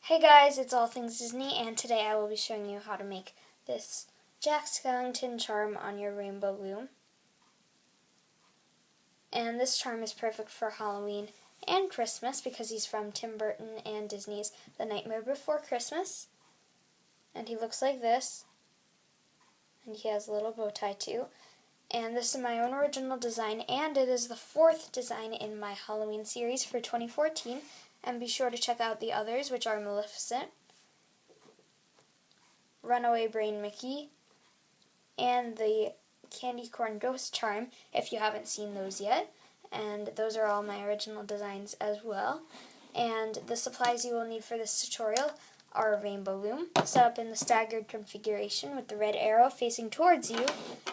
Hey guys, it's All Things Disney, and today I will be showing you how to make this Jack Skellington charm on your rainbow loom. And this charm is perfect for Halloween and Christmas because he's from Tim Burton and Disney's The Nightmare Before Christmas. And he looks like this. And he has a little bow tie too. And this is my own original design, and it is the fourth design in my Halloween series for 2014. And be sure to check out the others, which are Maleficent, Runaway Brain Mickey, and the Candy Corn Ghost Charm, if you haven't seen those yet. And those are all my original designs as well. And the supplies you will need for this tutorial are a rainbow loom, set up in the staggered configuration with the red arrow facing towards you,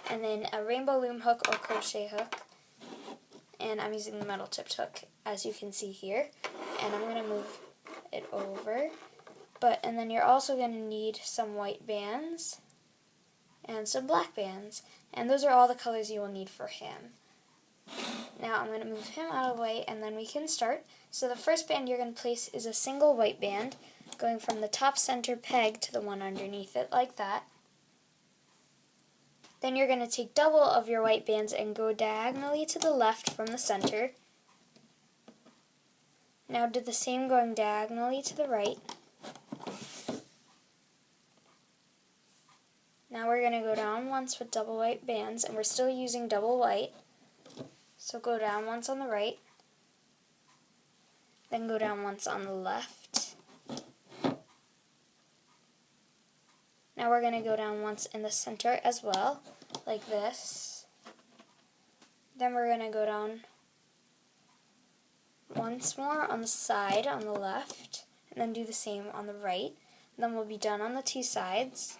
and then a rainbow loom hook or crochet hook. And I'm using the metal tipped hook, as you can see here. And I'm going to move it over. And then you're also going to need some white bands and some black bands. And those are all the colors you will need for him. Now I'm going to move him out of the way, and then we can start. So the first band you're going to place is a single white band, going from the top center peg to the one underneath it, like that. Then you're going to take double of your white bands and go diagonally to the left from the center. Now do the same going diagonally to the right. Now we're going to go down once with double white bands, and we're still using double white. So go down once on the right, then go down once on the left. Now we're going to go down once in the center as well, like this. Then we're going to go down once more on the side on the left, and then do the same on the right. And then we'll be done on the two sides,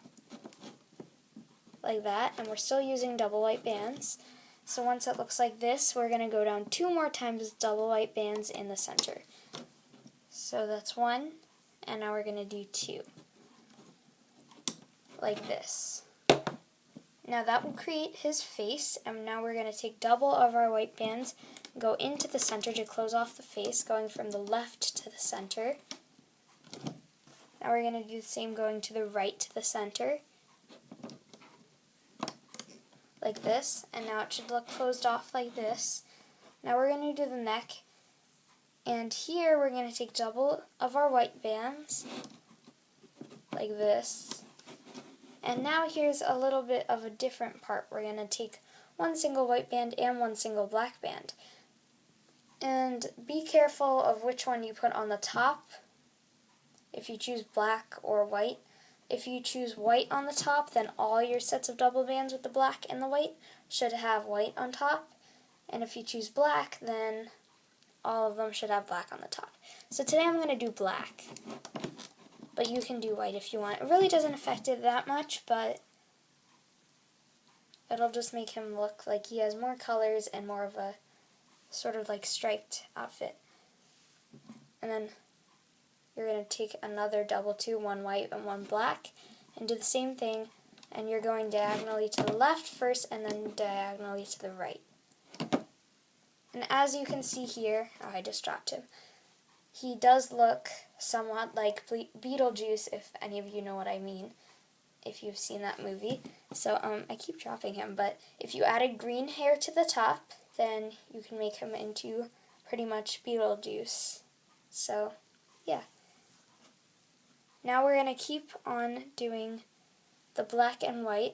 like that, and we're still using double white bands. So once it looks like this, we're going to go down two more times with double white bands in the center. So that's one, and now we're going to do two, like this. Now that will create his face, and now we're going to take double of our white bands, go into the center to close off the face, going from the left to the center. Now we're going to do the same going to the right to the center, like this, and now it should look closed off like this. Now we're going to do the neck, and here we're going to take double of our white bands, like this. And now here's a little bit of a different part. We're going to take one single white band and one single black band. And be careful of which one you put on the top, if you choose black or white. If you choose white on the top, then all your sets of double bands with the black and the white should have white on top. And if you choose black, then all of them should have black on the top. So today I'm going to do black, but you can do white if you want. It really doesn't affect it that much, but it'll just make him look like he has more colors and more of a sort of like striped outfit. And then you're going to take another double two, one white and one black, and do the same thing, and you're going diagonally to the left first and then diagonally to the right. And as you can see here, I just dropped him, he does look somewhat like Beetlejuice, if any of you know what I mean, if you've seen that movie. So I keep dropping him, but if you added green hair to the top, then you can make him into pretty much Beetlejuice. So, yeah. Now we're going to keep on doing the black and white.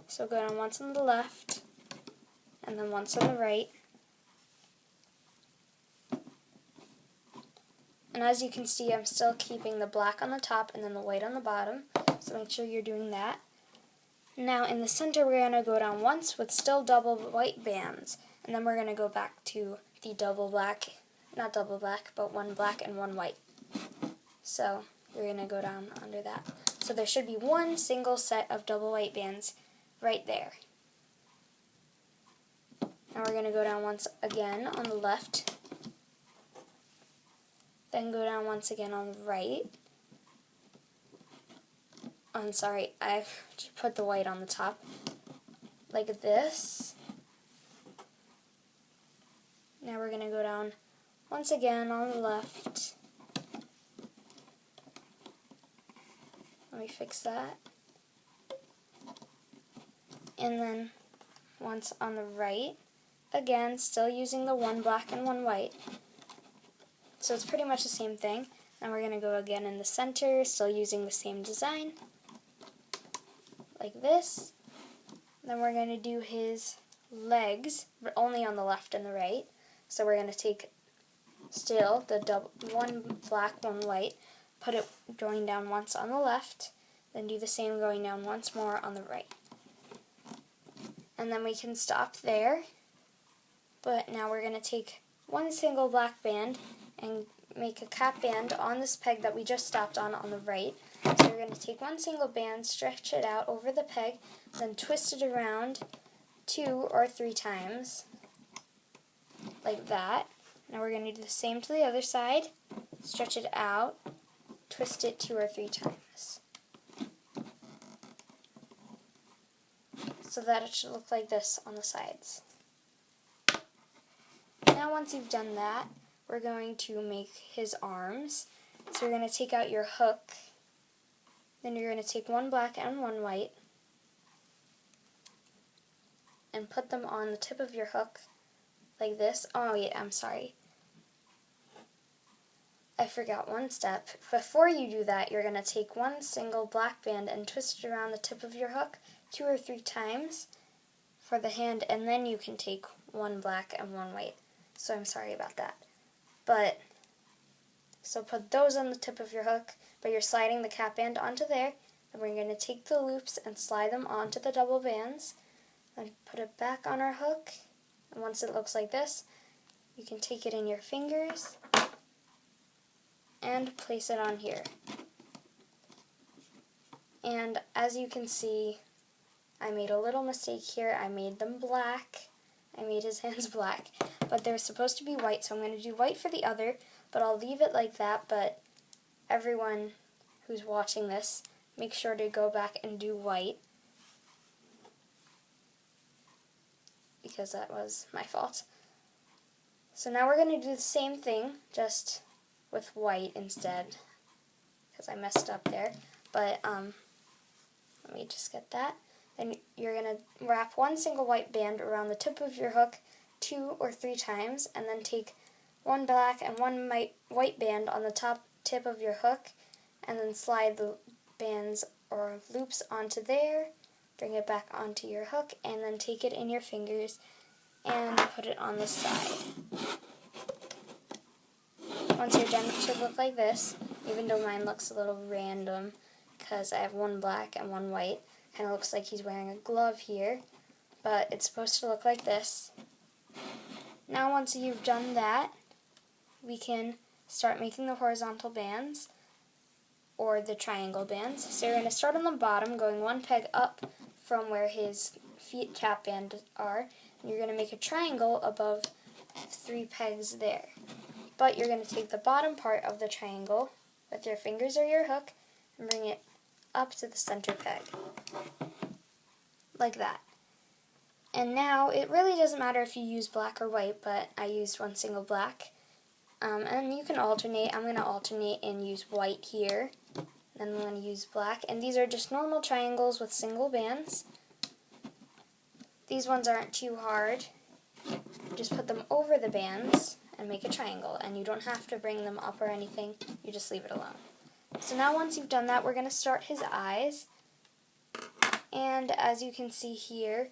So go down once on the left, and then once on the right. And as you can see, I'm still keeping the black on the top and then the white on the bottom. So make sure you're doing that. Now in the center, we're going to go down once with still double white bands. And then we're going to go back to the double black, not double black, but one black and one white. So you're going to go down under that. So there should be one single set of double white bands right there. Now we're going to go down once again on the left, then go down once again on the right. I'm sorry, I put the white on the top, like this. Now we're going to go down once again on the left, me fix that. And then once on the right, again, still using the one black and one white. So it's pretty much the same thing. And we're going to go again in the center, still using the same design, like this. Then we're going to do his legs, but only on the left and the right. So we're going to take still the one black, one white, put it going down once on the left, then do the same going down once more on the right. And then we can stop there, but now we're going to take one single black band and make a cap band on this peg that we just stopped on the right. So we're going to take one single band, stretch it out over the peg, then twist it around 2 or 3 times, like that. Now we're going to do the same to the other side, stretch it out, twist it 2 or 3 times. So that it should look like this on the sides. Now once you've done that, we're going to make his arms. So you're going to take out your hook, then you're going to take one black and one white, and put them on the tip of your hook, like this. Oh wait, I'm sorry. I forgot one step. Before you do that, you're going to take one single black band and twist it around the tip of your hook 2 or 3 times for the hand, and then you can take one black and one white. So I'm sorry about that. So put those on the tip of your hook, but you're sliding the cap band onto there, and we're going to take the loops and slide them onto the double bands, then put it back on our hook, and once it looks like this, you can take it in your fingers and place it on here. And as you can see, I made a little mistake here. I made them black. I made his hands black, but they're supposed to be white, so I'm going to do white for the other, but I'll leave it like that. But everyone who's watching this, make sure to go back and do white, because that was my fault. So now we're going to do the same thing, just with white instead, because I messed up there. But let me just get that. Then you're going to wrap one single white band around the tip of your hook 2 or 3 times, and then take one black and one white band on the top tip of your hook, and then slide the bands or loops onto there, bring it back onto your hook, and then take it in your fingers and put it on the side. Once you're done, it should look like this, even though mine looks a little random because I have one black and one white. Kind of looks like he's wearing a glove here, but it's supposed to look like this. Now once you've done that, we can start making the horizontal bands, or the triangle bands. So you're going to start on the bottom, going one peg up from where his feet cap band are, and you're going to make a triangle above 3 pegs there. But you're going to take the bottom part of the triangle with your fingers or your hook and bring it up to the center peg, like that. And now it really doesn't matter if you use black or white, but I used one single black. And you can alternate. I'm going to alternate and use white here, then I'm going to use black. And these are just normal triangles with single bands. These ones aren't too hard. Just put them over the bands and make a triangle, and you don't have to bring them up or anything, you just leave it alone. So now once you've done that, we're going to start his eyes, and as you can see here,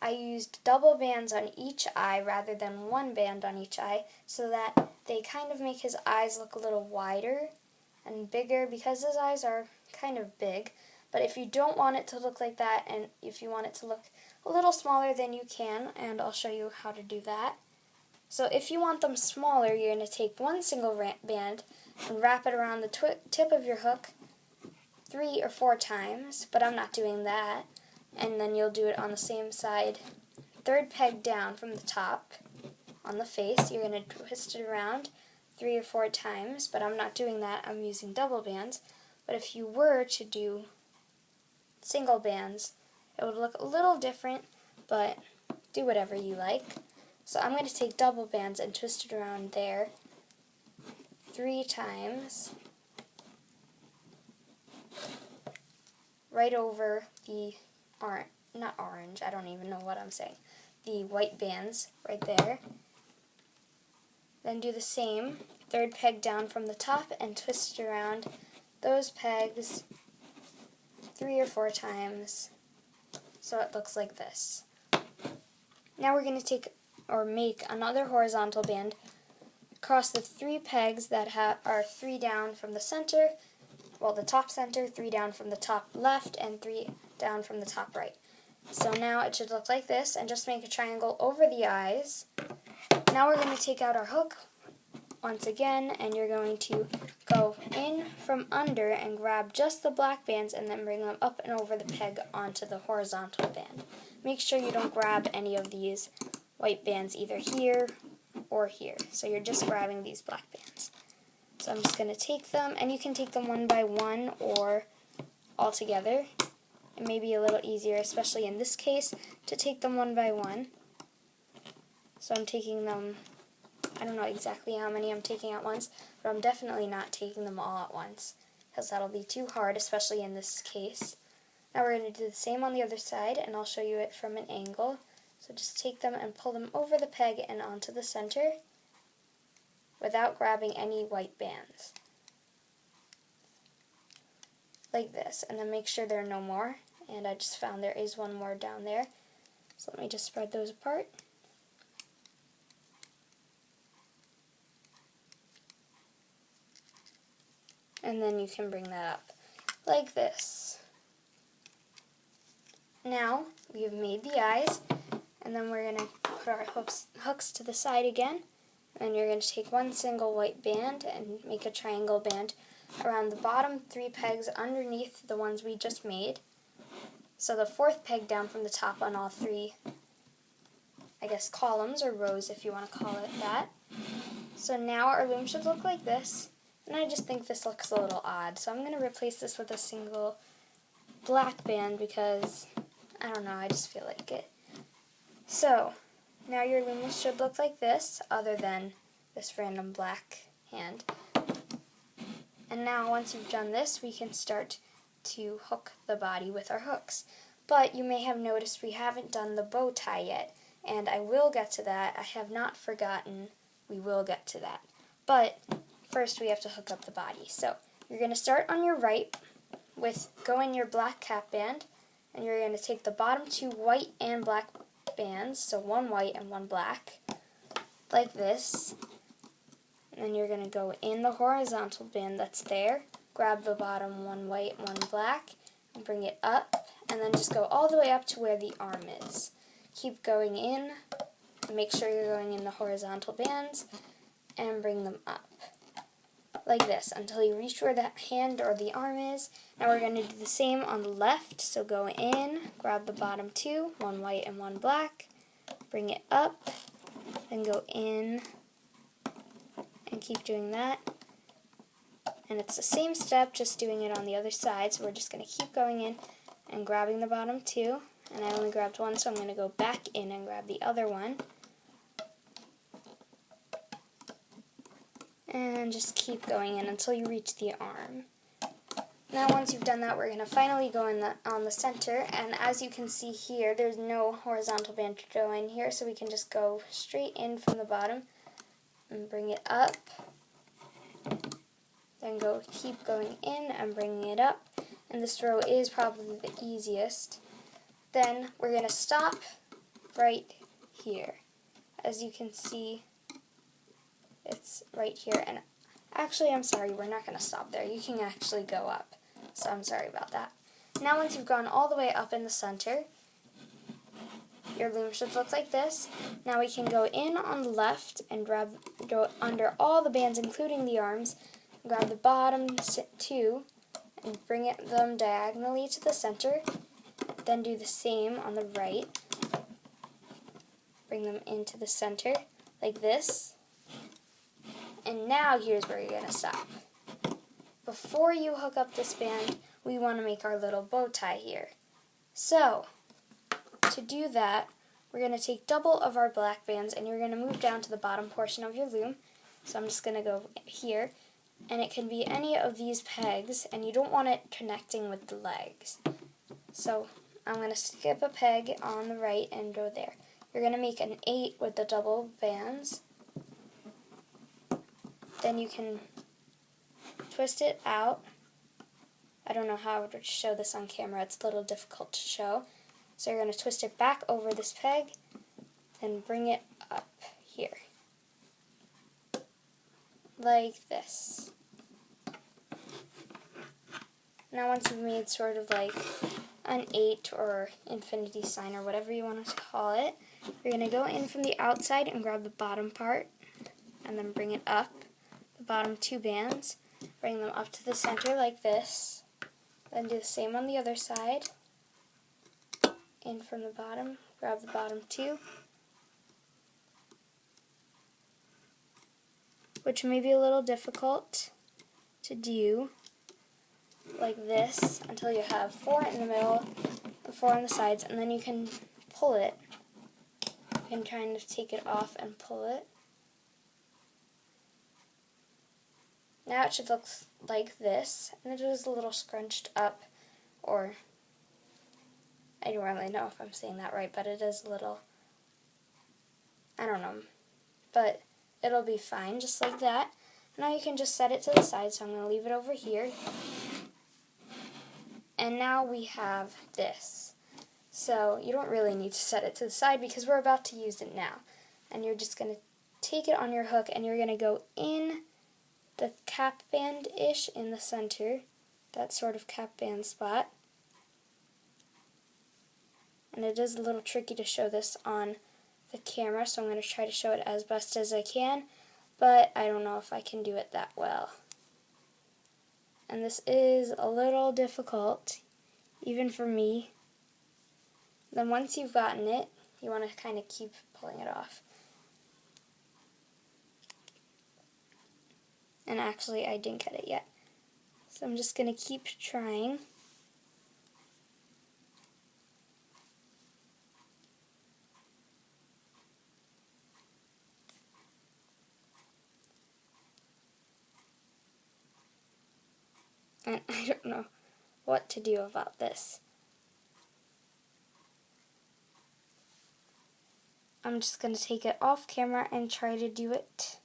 I used double bands on each eye rather than one band on each eye, so that they kind of make his eyes look a little wider and bigger, because his eyes are kind of big. But if you don't want it to look like that, and if you want it to look a little smaller, then you can, and I'll show you how to do that. So if you want them smaller, you're going to take one single band and wrap it around the tip of your hook 3 or 4 times, but I'm not doing that. And then you'll do it on the same side, 3rd peg down from the top on the face. You're going to twist it around 3 or 4 times, but I'm not doing that. I'm using double bands. But if you were to do single bands, it would look a little different, but do whatever you like. So I'm going to take double bands and twist it around there 3 times. right over the not orange, I don't even know what I'm saying, the white bands right there. Then do the same, third peg down from the top and twist around those pegs 3 or 4 times so it looks like this. Now we're going to make another horizontal band across the 3 pegs that are 3 down from the center, well, the top center, 3 down from the top left, and 3 down from the top right. So now it should look like this, and just make a triangle over the eyes. Now we're going to take out our hook once again, and you're going to go in from under and grab just the black bands and then bring them up and over the peg onto the horizontal band. Make sure you don't grab any of these white bands either here or here. So you're just grabbing these black bands. So I'm just going to take them, and you can take them one by one or all together. It may be a little easier, especially in this case, to take them one by one. So I'm taking them, I don't know exactly how many I'm taking at once, but I'm definitely not taking them all at once, because that'll be too hard, especially in this case. Now we're going to do the same on the other side, and I'll show you it from an angle. So just take them and pull them over the peg and onto the center without grabbing any white bands. Like this, and then make sure there are no more. And I just found there is one more down there. So let me just spread those apart. And then you can bring that up like this. Now we have made the eyes, and then we're going to put our hooks to the side again. And you're going to take one single white band and make a triangle band around the bottom 3 pegs underneath the ones we just made. So the 4th peg down from the top on all 3, I guess, columns or rows if you want to call it that. So now our loom should look like this. And I just think this looks a little odd. So I'm going to replace this with a single black band because, I don't know, I just feel like it. So now your loom should look like this, other than this random black hand. And now once you've done this, we can start to hook the body with our hooks. But you may have noticed we haven't done the bow tie yet, and I will get to that. I have not forgotten. We will get to that. But first we have to hook up the body. So you're going to start on your right with go in your black cap band, and you're going to take the bottom 2 white and black bands, so 1 white and 1 black, like this. And then you're going to go in the horizontal band that's there, grab the bottom 1 white, 1 black, and bring it up, and then just go all the way up to where the arm is. Keep going in, and make sure you're going in the horizontal bands, and bring them up, like this, until you reach where the hand or the arm is. Now we're going to do the same on the left, so go in, grab the bottom 2, 1 white and 1 black, bring it up, then go in, and keep doing that. And it's the same step, just doing it on the other side, so we're just going to keep going in and grabbing the bottom 2, and I only grabbed 1, so I'm going to go back in and grab the other one. And just keep going in until you reach the arm. Now once you've done that, we're going to finally go in on the center, and as you can see here, there's no horizontal band to go in here, so we can just go straight in from the bottom and bring it up. Then keep going in and bringing it up, and this row is probably the easiest. Then we're going to stop right here. As you can see, it's right here, and actually I'm sorry, we're not going to stop there. You can actually go up, so I'm sorry about that. Now once you've gone all the way up in the center, your loom should look like this. Now we can go in on the left and go under all the bands, including the arms, grab the bottom 2 and bring them diagonally to the center. Then do the same on the right. Bring them into the center like this. And now here's where you're going to stop. Before you hook up this band, we want to make our little bow tie here. So, to do that, we're going to take double of our black bands, and you're going to move down to the bottom portion of your loom. So I'm just going to go here, and it can be any of these pegs, and you don't want it connecting with the legs. So I'm going to skip a peg on the right and go there. You're going to make an 8 with the double bands. Then you can twist it out. I don't know how to show this on camera. It's a little difficult to show. So you're going to twist it back over this peg and bring it up here. Like this. Now once you've made sort of like an 8 or infinity sign or whatever you want to call it, you're going to go in from the outside and grab the bottom part and then bring it up, the bottom 2 bands, bring them up to the center like this, then do the same on the other side, in from the bottom, grab the bottom 2, which may be a little difficult to do, like this, until you have 4 in the middle and 4 on the sides, and then you can pull it. You can kind of take it off and pull it. Now it should look like this, and it is a little scrunched up, or I don't really know if I'm saying that right, but it is a little, I don't know, but it'll be fine, just like that. Now you can just set it to the side, so I'm going to leave it over here. And now we have this. So you don't really need to set it to the side because we're about to use it now. And you're just going to take it on your hook and you're going to go in the cap band-ish in the center, that sort of cap band spot. And it is a little tricky to show this on the camera, so I'm going to try to show it as best as I can, but I don't know if I can do it that well. And this is a little difficult, even for me. Then once you've gotten it, you want to kind of keep pulling it off. And actually, I didn't get it yet. So I'm just going to keep trying. And I don't know what to do about this. I'm just going to take it off camera and try to do it.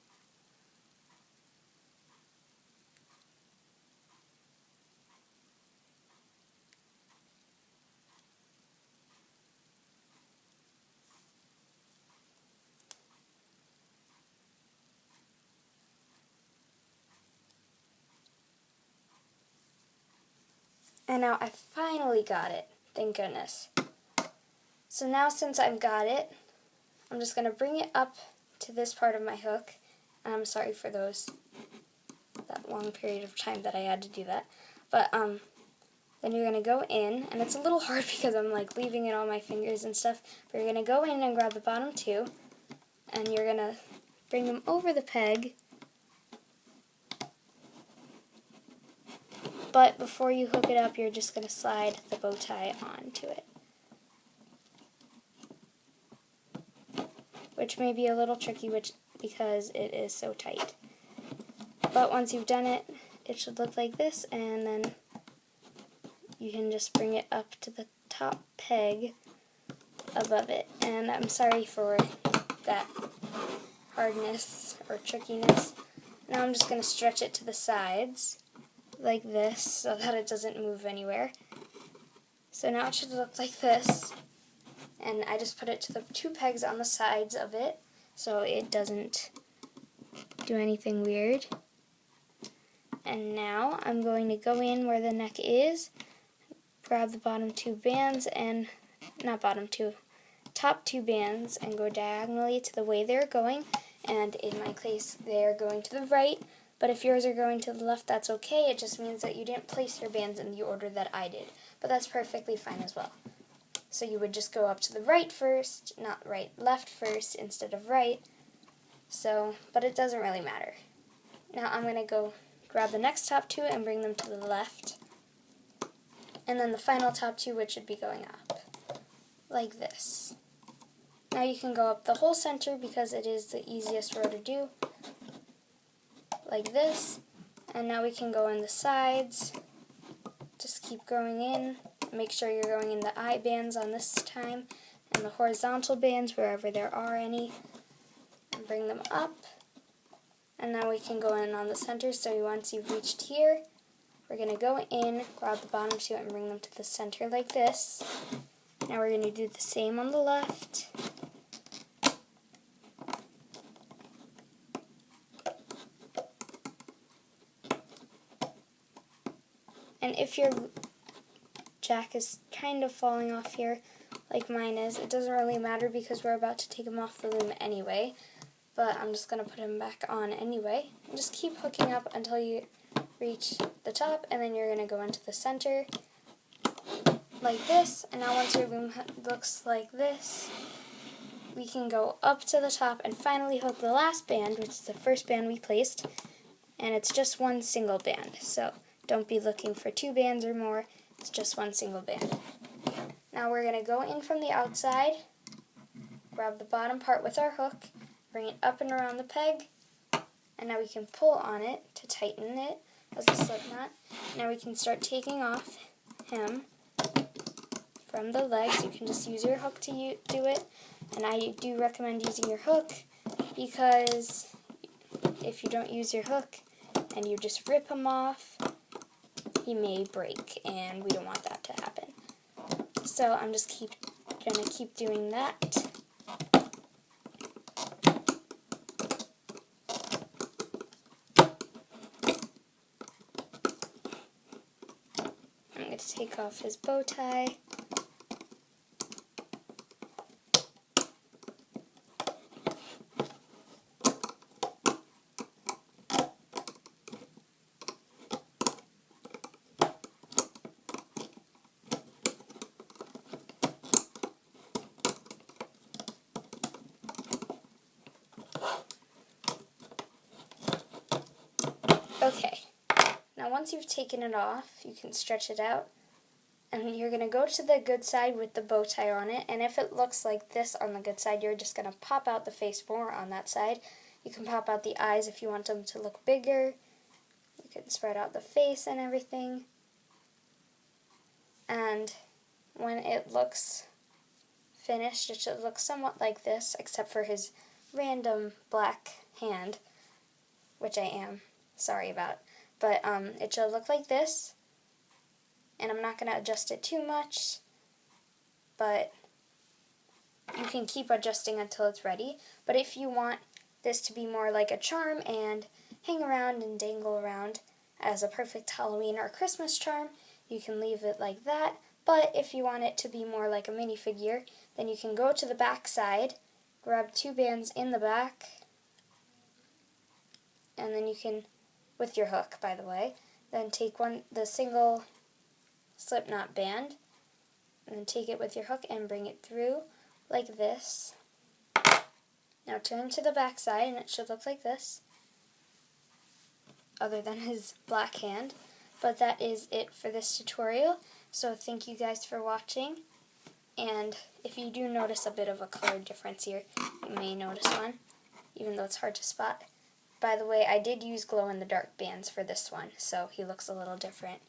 And now I finally got it, thank goodness. So now since I've got it, I'm just going to bring it up to this part of my hook. And I'm sorry for that long period of time that I had to do that. But then you're going to go in, and it's a little hard because I'm like leaving it on my fingers and stuff, but you're going to go in and grab the bottom 2, and you're going to bring them over the peg. But before you hook it up, you're just going to slide the bow tie onto it, which may be a little tricky because it is so tight. But once you've done it, it should look like this, and then you can just bring it up to the top peg above it. And I'm sorry for that hardness or trickiness. Now I'm just going to stretch it to the sides like this so that it doesn't move anywhere. So now it should look like this. And I just put it to the 2 pegs on the sides of it so it doesn't do anything weird. And now I'm going to go in where the neck is, grab the bottom 2 bands and, top 2 bands and go diagonally to the way they're going. And in my case, they're going to the right, but if yours are going to the left, that's okay. It just means that you didn't place your bands in the order that I did, but that's perfectly fine as well. So you would just go up to the right first, not right, left first instead of right. So, but it doesn't really matter. Now I'm going to go grab the next top 2 and bring them to the left. And then the final top 2, which should be going up, like this. Now you can go up the whole center because it is the easiest row to do, like this. And now we can go in the sides just keep going in. Make sure you're going in the eye bands on this time, and the horizontal bands wherever there are any, and bring them up. And now we can go in on the center, so once you've reached here, we're going to go in, grab the bottom two, and bring them to the center like this. Now we're going to do the same on the left. And if your jack is kind of falling off here, like mine is, it doesn't really matter because we're about to take him off the loom anyway. But I'm just going to put him back on anyway. And just keep hooking up until you reach the top, and then you're going to go into the center like this. And now once your loom looks like this, we can go up to the top and finally hook the last band, which is the first band we placed. And it's just one single band, so don't be looking for two bands or more. It's just one single band. Now we're going to go in from the outside, grab the bottom part with our hook, bring it up and around the peg, and now we can pull on it to tighten it as a slip knot. Now we can start taking off him from the legs. You can just use your hook to do it, and I do recommend using your hook because if you don't use your hook and you just rip him off, he may break, and we don't want that to happen. So I'm just going to keep doing that. I'm going to take off his bow tie. Okay, now once you've taken it off, you can stretch it out, and you're going to go to the good side with the bow tie on it, and if it looks like this on the good side, you're just going to pop out the face more on that side. You can pop out the eyes if you want them to look bigger. You can spread out the face and everything. And when it looks finished, it should look somewhat like this, except for his random black hand, which I am sorry about. But it should look like this, and I'm not going to adjust it too much, but you can keep adjusting until it's ready. But if you want this to be more like a charm and hang around and dangle around as a perfect Halloween or Christmas charm, you can leave it like that. But if you want it to be more like a minifigure, then you can go to the back side, grab two bands in the back, and then you can, with your hook by the way, then take the single slip knot band, and then take it with your hook and bring it through like this. Now turn to the back side and it should look like this, other than his black hand. But that is it for this tutorial, so thank you guys for watching, and if you do notice a bit of a color difference here, you may notice one, even though it's hard to spot. By the way, I did use glow-in-the-dark bands for this one, so he looks a little different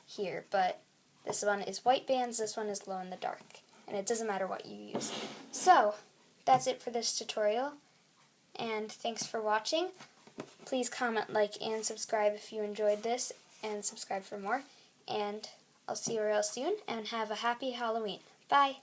here, but this one is white bands, this one is glow-in-the-dark, and it doesn't matter what you use. So, that's it for this tutorial, and thanks for watching. Please comment, like, and subscribe if you enjoyed this, and subscribe for more, and I'll see you real soon, and have a happy Halloween. Bye!